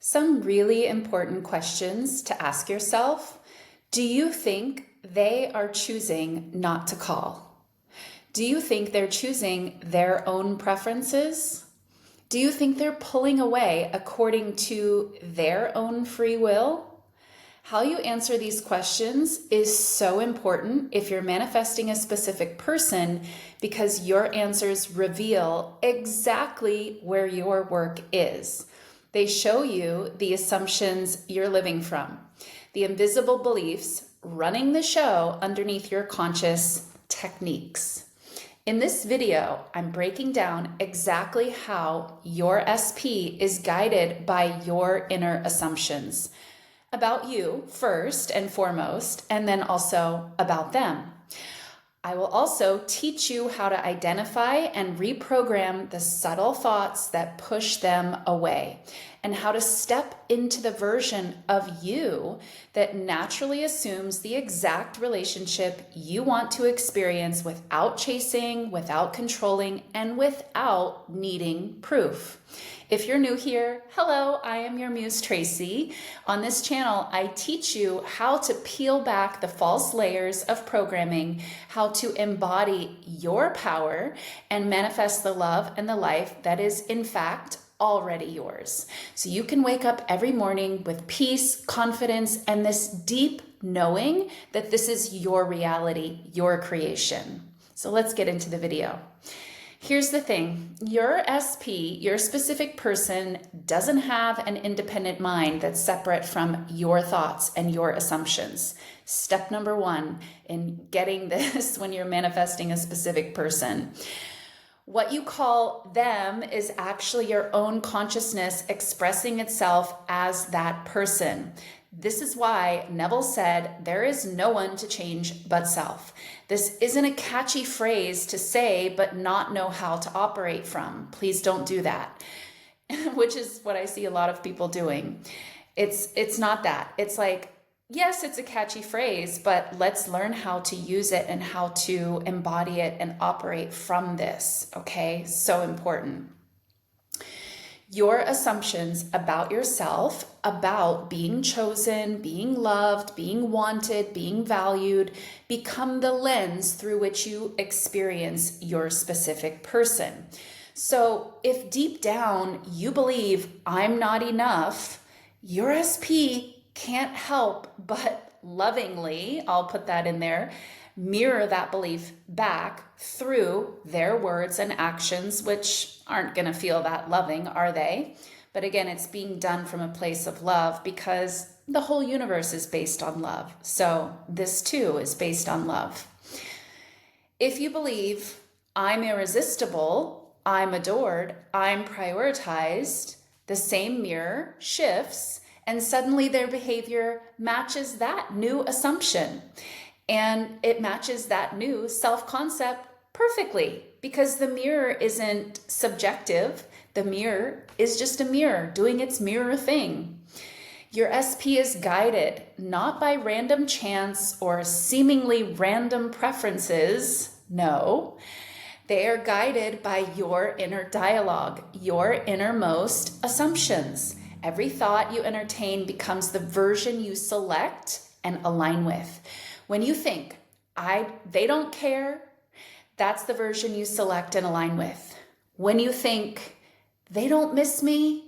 Some really important questions to ask yourself. Do you think they are choosing not to call? Do you think they're choosing their own preferences? Do you think they're pulling away according to their own free will? How you answer these questions is so important if you're manifesting a specific person, because your answers reveal exactly where your work is. They show you the assumptions you're living from, the invisible beliefs running the show underneath your conscious techniques. In this video, I'm breaking down exactly how your SP is guided by your inner assumptions about you first and foremost, and then also about them. I will also teach you how to identify and reprogram the subtle thoughts that push them away, and how to step into the version of you that naturally assumes the exact relationship you want to experience without chasing, without controlling, and without needing proof. If you're new here, hello, I am your Muse Traci. On this channel, I teach you how to peel back the false layers of programming, how to embody your power and manifest the love and the life that is, in fact, already yours. So you can wake up every morning with peace, confidence, and this deep knowing that this is your reality, your creation. So let's get into the video. Here's the thing, your SP, your specific person, doesn't have an independent mind that's separate from your thoughts and your assumptions. Step number one in getting this when you're manifesting a specific person. What you call them is actually your own consciousness expressing itself as that person. This is why Neville said, there is no one to change but self. This isn't a catchy phrase to say, but not know how to operate from. Please don't do that, which is what I see a lot of people doing. It's not that. It's like, yes, it's a catchy phrase, but let's learn how to use it and how to embody it and operate from this, okay? So important. Your assumptions about yourself, about being chosen, being loved, being wanted, being valued, become the lens through which you experience your specific person. So if deep down you believe I'm not enough, your SP can't help but lovingly, I'll put that in there, mirror that belief back through their words and actions, which aren't going to feel that loving, are they? But again, it's being done from a place of love because the whole universe is based on love. So this too is based on love. If you believe I'm irresistible, I'm adored, I'm prioritized, the same mirror shifts and suddenly their behavior matches that new assumption. And it matches that new self-concept perfectly because the mirror isn't subjective. The mirror is just a mirror doing its mirror thing. Your SP is guided not by random chance or seemingly random preferences. No, they are guided by your inner dialogue, your innermost assumptions. Every thought you entertain becomes the version you select and align with. When you think, they don't care, that's the version you select and align with. When you think, they don't miss me,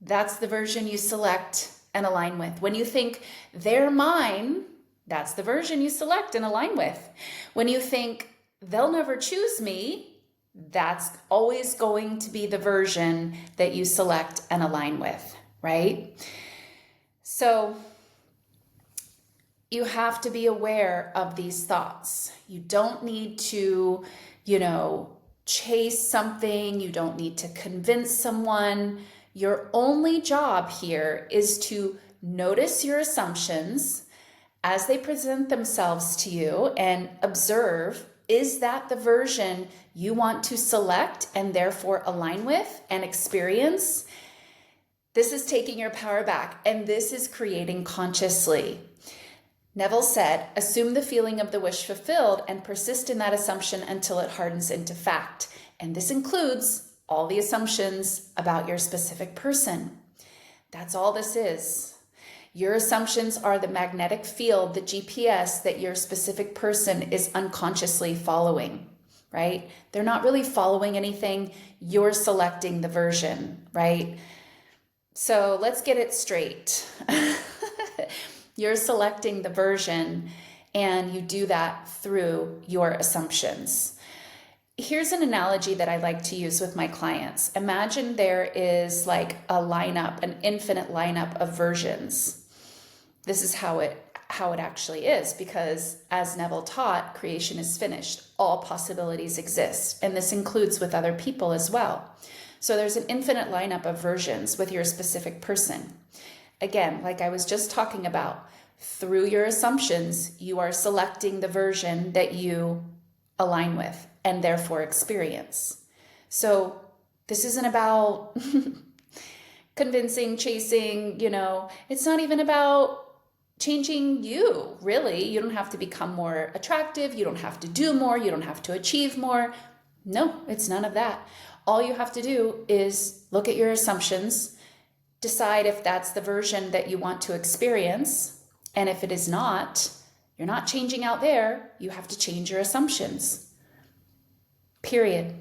that's the version you select and align with. When you think, they're mine, that's the version you select and align with. When you think, they'll never choose me, that's always going to be the version that you select and align with, right? So you have to be aware of these thoughts. You don't need to, chase something. You don't need to convince someone. Your only job here is to notice your assumptions as they present themselves to you and observe, is that the version you want to select and therefore align with and experience? This is taking your power back, and this is creating consciously. Neville said, assume the feeling of the wish fulfilled and persist in that assumption until it hardens into fact. And this includes all the assumptions about your specific person. That's all this is. Your assumptions are the magnetic field, the GPS that your specific person is unconsciously following, right? They're not really following anything. You're selecting the version, right? So let's get it straight. You're selecting the version, and you do that through your assumptions. Here's an analogy that I like to use with my clients. Imagine there is like a lineup, an infinite lineup of versions. This is how it actually is, because as Neville taught, creation is finished. All possibilities exist, and this includes with other people as well. So there's an infinite lineup of versions with your specific person. Again, like I was just talking about, through your assumptions, you are selecting the version that you align with and therefore experience. So this isn't about convincing, chasing, it's not even about changing you, really. You don't have to become more attractive. You don't have to do more. You don't have to achieve more. No, it's none of that. All you have to do is look at your assumptions, decide if that's the version that you want to experience. And if it is not, you're not changing out there. You have to change your assumptions. Period.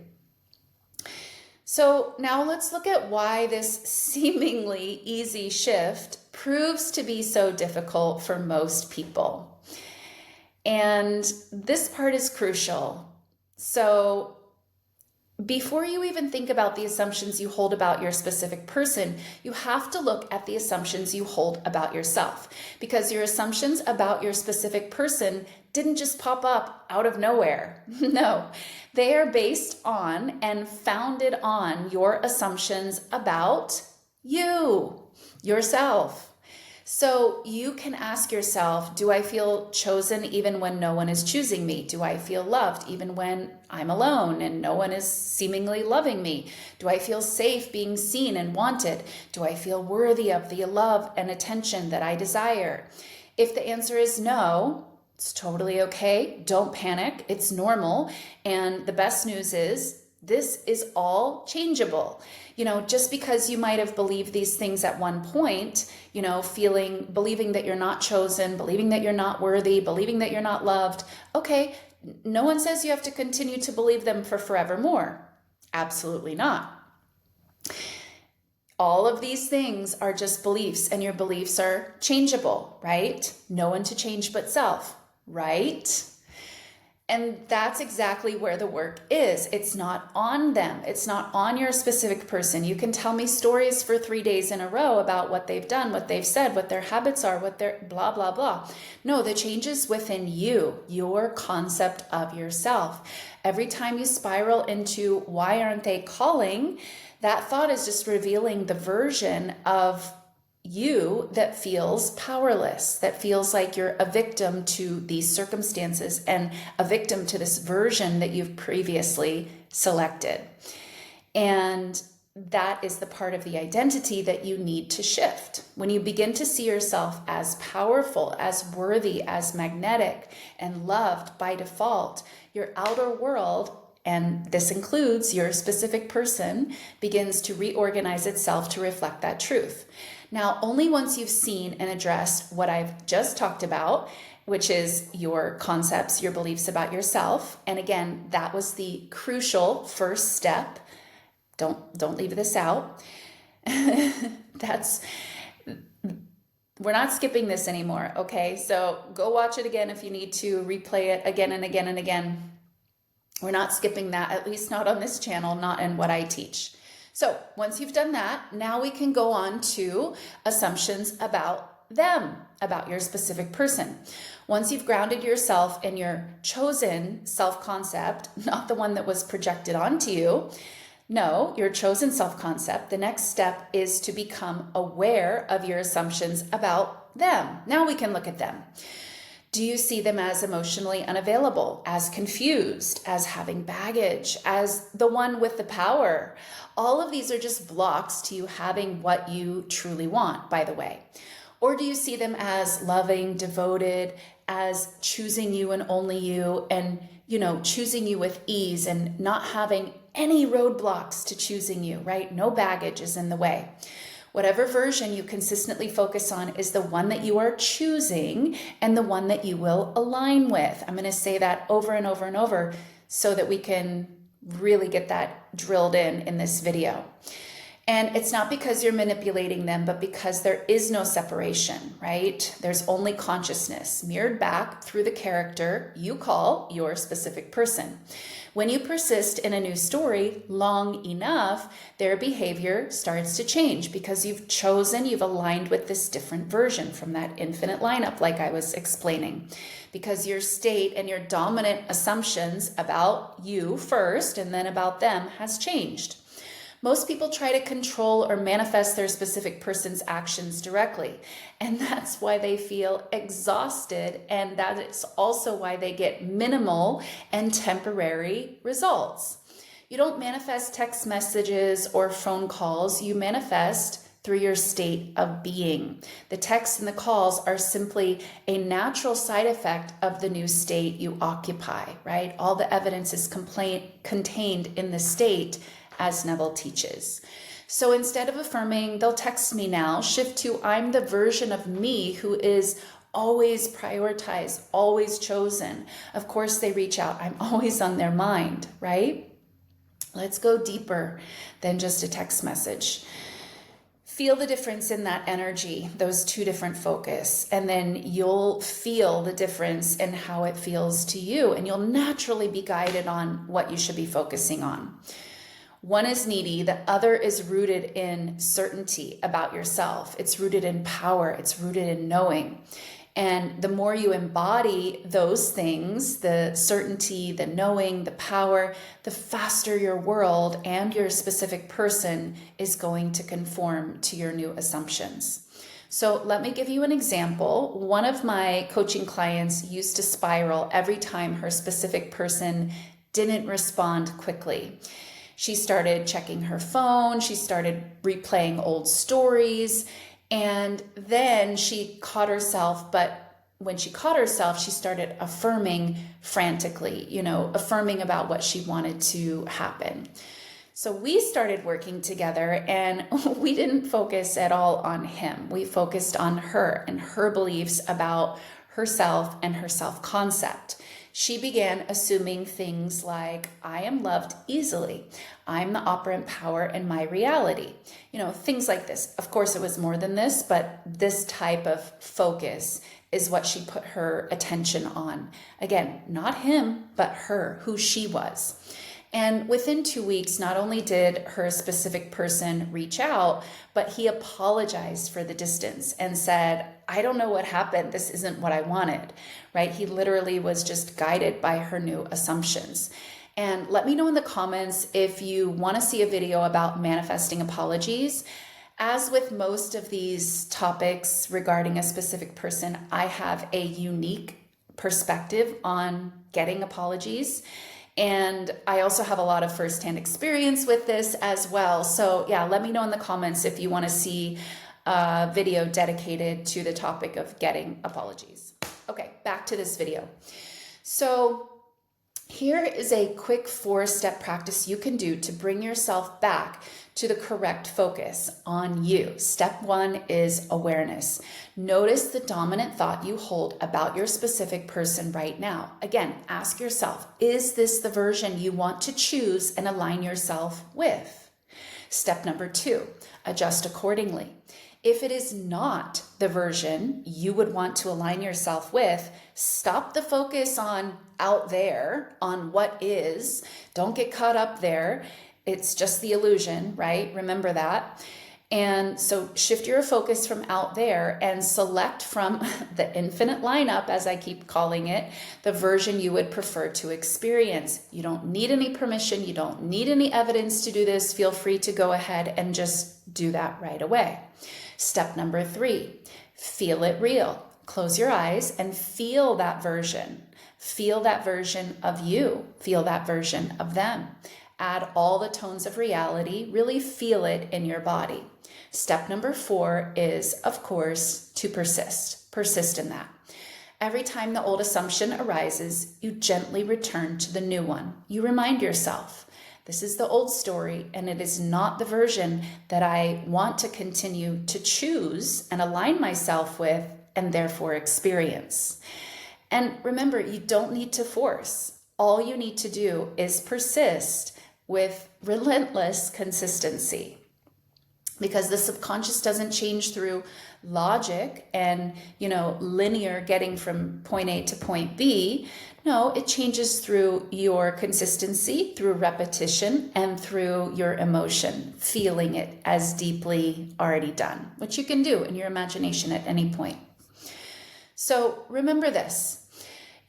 So now let's look at why this seemingly easy shift proves to be so difficult for most people. And this part is crucial. So before you even think about the assumptions you hold about your specific person, you have to look at the assumptions you hold about yourself, because your assumptions about your specific person didn't just pop up out of nowhere. No, they are based on and founded on your assumptions about you, yourself. So you can ask yourself, do I feel chosen even when no one is choosing me? Do I feel loved even when I'm alone and no one is seemingly loving me? Do I feel safe being seen and wanted? Do I feel worthy of the love and attention that I desire? If the answer is no, it's totally okay. Don't panic. It's normal. And the best news is, this is all changeable. Just because you might have believed these things at one point, believing that you're not chosen, believing that you're not worthy, believing that you're not loved. Okay, no one says you have to continue to believe them for forevermore. Absolutely not. All of these things are just beliefs, and your beliefs are changeable, right? No one to change but self, right? And that's exactly where the work is. It's not on them. It's not on your specific person. You can tell me stories for 3 days in a row about what they've done, what they've said, what their habits are, what their blah, blah, blah. No, the change is within you, your concept of yourself. Every time you spiral into why aren't they calling, that thought is just revealing the version of you that feels powerless, that feels like you're a victim to these circumstances and a victim to this version that you've previously selected. And that is the part of the identity that you need to shift. When you begin to see yourself as powerful, as worthy, as magnetic, and loved by default, your outer world, and this includes your specific person, begins to reorganize itself to reflect that truth. Now, only once you've seen and addressed what I've just talked about, which is your concepts, your beliefs about yourself. And again, that was the crucial first step. Don't leave this out. We're not skipping this anymore, okay? So go watch it again if you need to, replay it again and again and again. We're not skipping that, at least not on this channel, not in what I teach. So once you've done that, now we can go on to assumptions about them, about your specific person. Once you've grounded yourself in your chosen self-concept, not the one that was projected onto you, no, your chosen self-concept, the next step is to become aware of your assumptions about them. Now we can look at them. Do you see them as emotionally unavailable, as confused, as having baggage, as the one with the power? All of these are just blocks to you having what you truly want, by the way. Or do you see them as loving, devoted, as choosing you and only you, and, choosing you with ease and not having any roadblocks to choosing you, right? No baggage is in the way. Whatever version you consistently focus on is the one that you are choosing and the one that you will align with. I'm going to say that over and over and over so that we can really get that drilled in this video. And it's not because you're manipulating them, but because there is no separation, right? There's only consciousness mirrored back through the character you call your specific person. When you persist in a new story long enough, their behavior starts to change because you've aligned with this different version from that infinite lineup, like I was explaining. Because your state and your dominant assumptions about you first and then about them has changed. Most people try to control or manifest their specific person's actions directly, and that's why they feel exhausted, and that is also why they get minimal and temporary results. You don't manifest text messages or phone calls, you manifest through your state of being. The texts and the calls are simply a natural side effect of the new state you occupy, right? All the evidence is contained in the state, as Neville teaches. So instead of affirming, they'll text me now, shift to I'm the version of me who is always prioritized, always chosen. Of course, they reach out. I'm always on their mind, right? Let's go deeper than just a text message. Feel the difference in that energy, those two different focus, and then you'll feel the difference in how it feels to you, and you'll naturally be guided on what you should be focusing on. One is needy, the other is rooted in certainty about yourself. It's rooted in power, it's rooted in knowing. And the more you embody those things, the certainty, the knowing, the power, the faster your world and your specific person is going to conform to your new assumptions. So let me give you an example. One of my coaching clients used to spiral every time her specific person didn't respond quickly. She started checking her phone, she started replaying old stories, and then she caught herself, but when she caught herself, she started affirming frantically, affirming about what she wanted to happen. So we started working together, and we didn't focus at all on him. We focused on her and her beliefs about herself and her self-concept. She began assuming things like, I am loved easily. I'm the operant power in my reality. Things like this. Of course, it was more than this, but this type of focus is what she put her attention on. Again, not him, but her, who she was. And within 2 weeks, not only did her specific person reach out, but he apologized for the distance and said, I don't know what happened. This isn't what I wanted, right? He literally was just guided by her new assumptions. And let me know in the comments if you want to see a video about manifesting apologies. As with most of these topics regarding a specific person, I have a unique perspective on getting apologies. And I also have a lot of firsthand experience with this as well. So yeah, let me know in the comments if you want to see a video dedicated to the topic of getting apologies. Okay, back to this video. So here is a quick 4-step practice you can do to bring yourself back to the correct focus on you. Step 1 is awareness. Notice the dominant thought you hold about your specific person right now. Again, ask yourself, is this the version you want to choose and align yourself with? Step number 2, adjust accordingly. If it is not the version you would want to align yourself with, stop the focus on out there, on what is. Don't get caught up there. It's just the illusion, right? Remember that. And so shift your focus from out there and select from the infinite lineup, as I keep calling it, the version you would prefer to experience. You don't need any permission. You don't need any evidence to do this. Feel free to go ahead and just do that right away. Step number 3, feel it real. Close your eyes and feel that version. Feel that version of you. Feel that version of them. Add all the tones of reality. Really feel it in your body. Step number 4 is, of course, to persist. Persist in that. Every time the old assumption arises, you gently return to the new one. You remind yourself, This is the old story, and it is not the version that I want to continue to choose and align myself with and therefore experience. And remember, you don't need to force. All you need to do is persist with relentless consistency, because the subconscious doesn't change through logic and, linear getting from point A to point B. No, it changes through your consistency, through repetition, and through your emotion, feeling it as deeply already done, which you can do in your imagination at any point. So remember this,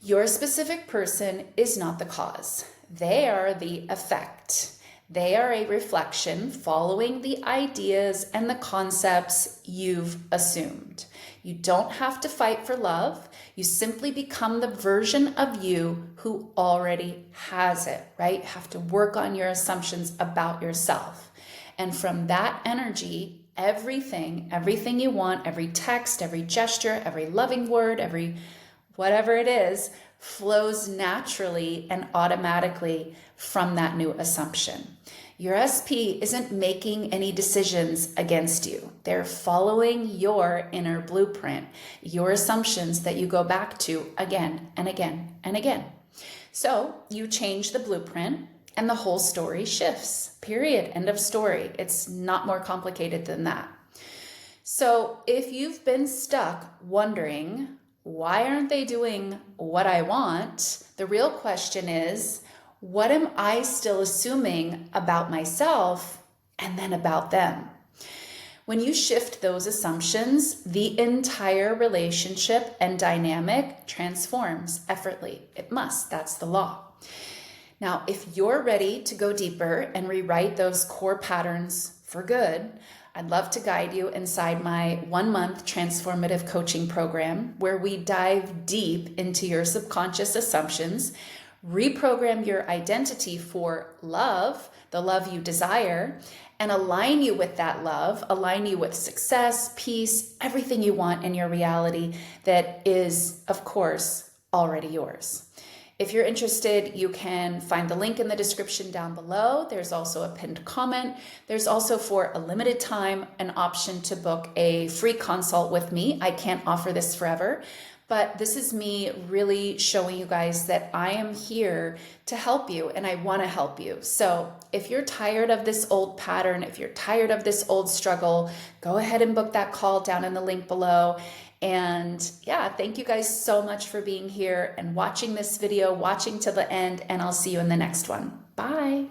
your specific person is not the cause. They are the effect. They are a reflection following the ideas and the concepts you've assumed. You don't have to fight for love. You simply become the version of you who already has it, right? You have to work on your assumptions about yourself. And from that energy, everything you want, every text, every gesture, every loving word, every whatever it is, flows naturally and automatically from that new assumption. Your SP isn't making any decisions against you. They're following your inner blueprint, your assumptions that you go back to again and again and again. So you change the blueprint and the whole story shifts. Period. End of story. It's not more complicated than that. So if you've been stuck wondering, why aren't they doing what I want? The real question is, what am I still assuming about myself and then about them? When you shift those assumptions, the entire relationship and dynamic transforms effortlessly. It must. That's the law. Now, if you're ready to go deeper and rewrite those core patterns for good, I'd love to guide you inside my 1-month transformative coaching program, where we dive deep into your subconscious assumptions, reprogram your identity for love, the love you desire, and align you with that love, align you with success, peace, everything you want in your reality that is, of course, already yours. If you're interested, you can find the link in the description down below. There's also a pinned comment. There's also, for a limited time, an option to book a free consult with me. I can't offer this forever, but this is me really showing you guys that I am here to help you, and I want to help you. So if you're tired of this old pattern, if you're tired of this old struggle, go ahead and book that call down in the link below. And yeah, thank you guys so much for being here and watching this video, watching till the end, and I'll see you in the next one. Bye.